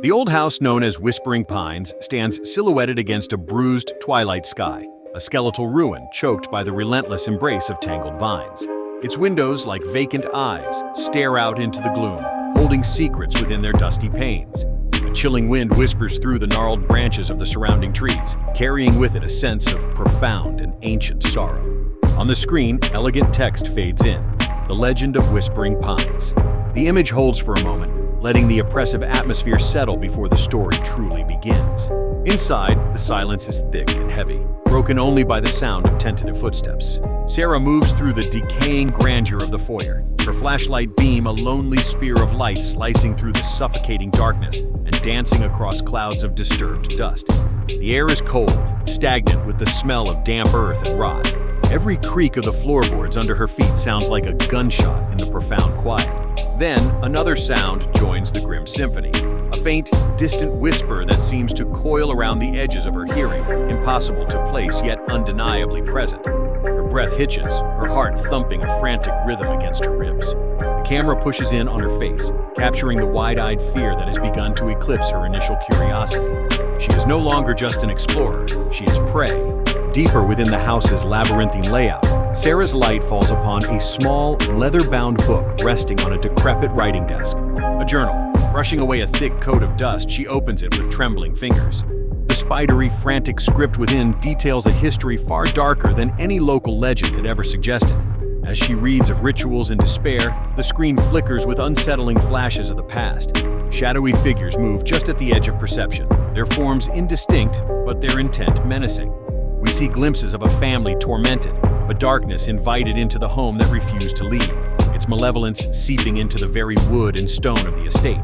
The old house known as Whispering Pines stands silhouetted against a bruised twilight sky, a skeletal ruin choked by the relentless embrace of tangled vines. Its windows, like vacant eyes, stare out into the gloom, holding secrets within their dusty panes. A chilling wind whispers through the gnarled branches of the surrounding trees, carrying with it a sense of profound and ancient sorrow. On the screen, elegant text fades in, the legend of Whispering Pines. The image holds for a moment, letting the oppressive atmosphere settle before the story truly begins. Inside, the silence is thick and heavy, broken only by the sound of tentative footsteps. Sarah moves through the decaying grandeur of the foyer, her flashlight beam a lonely spear of light slicing through the suffocating darkness and dancing across clouds of disturbed dust. The air is cold, stagnant with the smell of damp earth and rot. Every creak of the floorboards under her feet sounds like a gunshot in the profound quiet. Then, another sound joins the grim symphony, a faint, distant whisper that seems to coil around the edges of her hearing, impossible to place yet undeniably present. Her breath hitches, her heart thumping a frantic rhythm against her ribs. The camera pushes in on her face, capturing the wide-eyed fear that has begun to eclipse her initial curiosity. She is no longer just an explorer, she is prey. Deeper within the house's labyrinthine layout, Sarah's light falls upon a small, leather-bound book resting on a decrepit writing desk. A journal. Brushing away a thick coat of dust, she opens it with trembling fingers. The spidery, frantic script within details a history far darker than any local legend had ever suggested. As she reads of rituals and despair, the screen flickers with unsettling flashes of the past. Shadowy figures move just at the edge of perception, their forms indistinct, but their intent menacing. We see glimpses of a family tormented, of a darkness invited into the home that refused to leave, its malevolence seeping into the very wood and stone of the estate.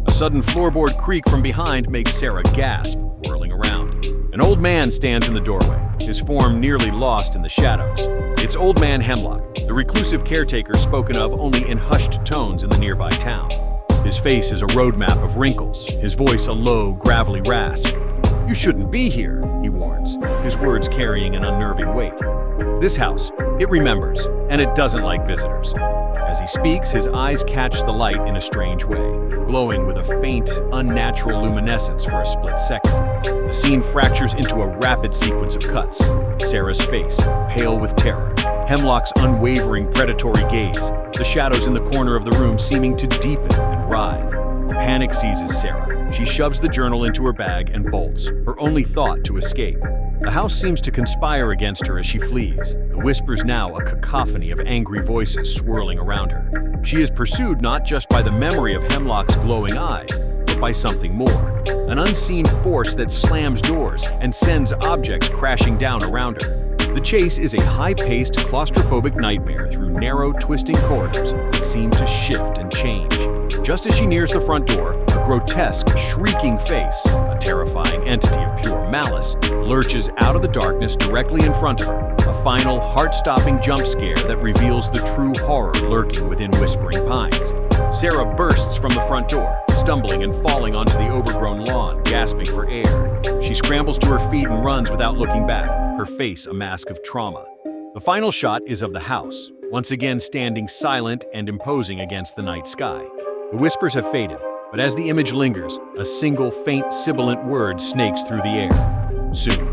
A sudden floorboard creak from behind makes Sarah gasp, whirling around. An old man stands in the doorway, his form nearly lost in the shadows. It's Old Man Hemlock, the reclusive caretaker spoken of only in hushed tones in the nearby town. His face is a roadmap of wrinkles, his voice a low, gravelly rasp. "You shouldn't be here," he warns, his words carrying an unnerving weight. This house, it remembers, and it doesn't like visitors. As he speaks, his eyes catch the light in a strange way, glowing with a faint, unnatural luminescence for a split second. The scene fractures into a rapid sequence of cuts. Sarah's face, pale with terror, Hemlock's unwavering predatory gaze, the shadows in the corner of the room seeming to deepen and writhe. Panic seizes Sarah. She shoves the journal into her bag and bolts, her only thought to escape. The house seems to conspire against her as she flees, the whispers now a cacophony of angry voices swirling around her. She is pursued not just by the memory of Hemlock's glowing eyes, but by something more, an unseen force that slams doors and sends objects crashing down around her. The chase is a high-paced, claustrophobic nightmare through narrow, twisting corridors that seem to shift and change. Just as she nears the front door, a grotesque, shrieking face, a terrifying entity of pure malice, lurches out of the darkness directly in front of her, a final, heart-stopping jump scare that reveals the true horror lurking within Whispering Pines. Sarah bursts from the front door, stumbling and falling onto the overgrown lawn, gasping for air. She scrambles to her feet and runs without looking back, her face a mask of trauma. The final shot is of the house, once again standing silent and imposing against the night sky. The whispers have faded, but as the image lingers, a single faint sibilant word snakes through the air. Soon.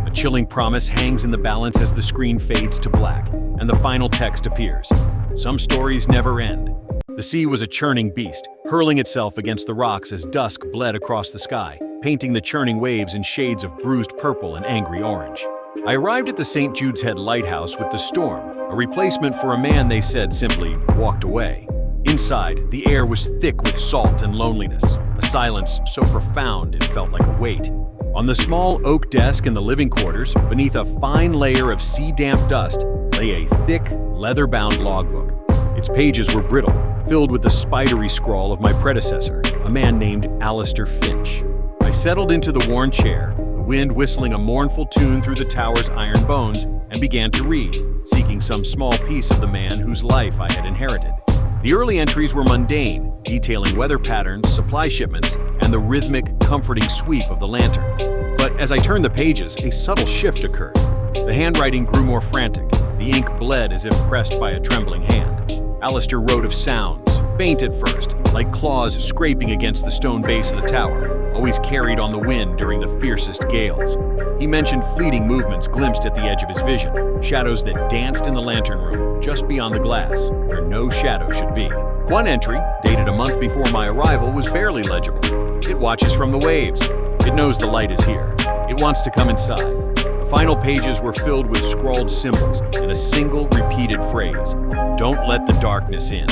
A chilling promise hangs in the balance as the screen fades to black, and the final text appears. Some stories never end. The sea was a churning beast, hurling itself against the rocks as dusk bled across the sky, painting the churning waves in shades of bruised purple and angry orange. I arrived at the St. Jude's Head Lighthouse with the storm, a replacement for a man they said simply walked away. Inside, the air was thick with salt and loneliness, a silence so profound it felt like a weight. On the small oak desk in the living quarters, beneath a fine layer of sea-damp dust, lay a thick, leather-bound logbook. Its pages were brittle, filled with the spidery scrawl of my predecessor, a man named Alistair Finch. I settled into the worn chair, the wind whistling a mournful tune through the tower's iron bones, and began to read, seeking some small piece of the man whose life I had inherited. The early entries were mundane, detailing weather patterns, supply shipments, and the rhythmic, comforting sweep of the lantern. But as I turned the pages, a subtle shift occurred. The handwriting grew more frantic. The ink bled as if pressed by a trembling hand. Alistair wrote of sounds, faint at first, like claws scraping against the stone base of the tower, always carried on the wind during the fiercest gales. He mentioned fleeting movements glimpsed at the edge of his vision, shadows that danced in the lantern room, just beyond the glass, where no shadow should be. One entry, dated a month before my arrival, was barely legible. It watches from the waves. It knows the light is here. It wants to come inside. The final pages were filled with scrawled symbols and a single repeated phrase: "Don't let the darkness in."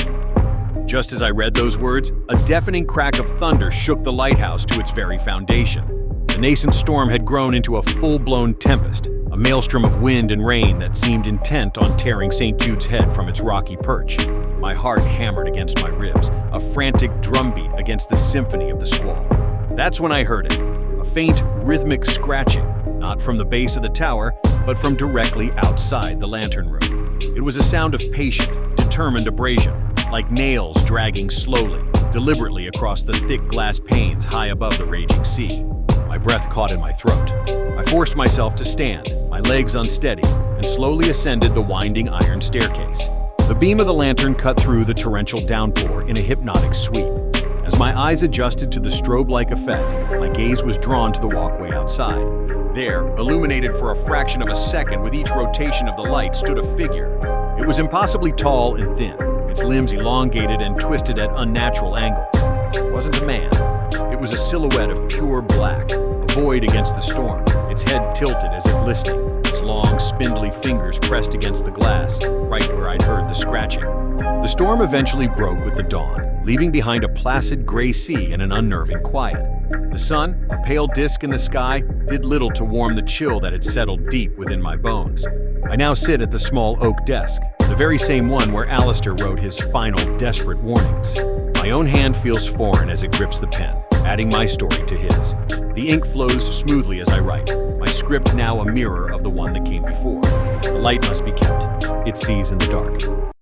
Just as I read those words, a deafening crack of thunder shook the lighthouse to its very foundation. The nascent storm had grown into a full-blown tempest, a maelstrom of wind and rain that seemed intent on tearing St. Jude's head from its rocky perch. My heart hammered against my ribs, a frantic drumbeat against the symphony of the squall. That's when I heard it, a faint, rhythmic scratching, not from the base of the tower, but from directly outside the lantern room. It was a sound of patient, determined abrasion, like nails dragging slowly, deliberately across the thick glass panes high above the raging sea. My breath caught in my throat. I forced myself to stand, my legs unsteady, and slowly ascended the winding iron staircase. The beam of the lantern cut through the torrential downpour in a hypnotic sweep. As my eyes adjusted to the strobe-like effect, my gaze was drawn to the walkway outside. There, illuminated for a fraction of a second with each rotation of the light, stood a figure. It was impossibly tall and thin, its limbs elongated and twisted at unnatural angles. It wasn't a man. It was a silhouette of pure black, a void against the storm, its head tilted as if listening, its long, spindly fingers pressed against the glass, right where I'd heard the scratching. The storm eventually broke with the dawn, leaving behind a placid gray sea and an unnerving quiet. The sun, a pale disk in the sky, did little to warm the chill that had settled deep within my bones. I now sit at the small oak desk, the very same one where Alistair wrote his final, desperate warnings. My own hand feels foreign as it grips the pen, adding my story to his. The ink flows smoothly as I write, my script now a mirror of the one that came before. The light must be kept. It sees in the dark.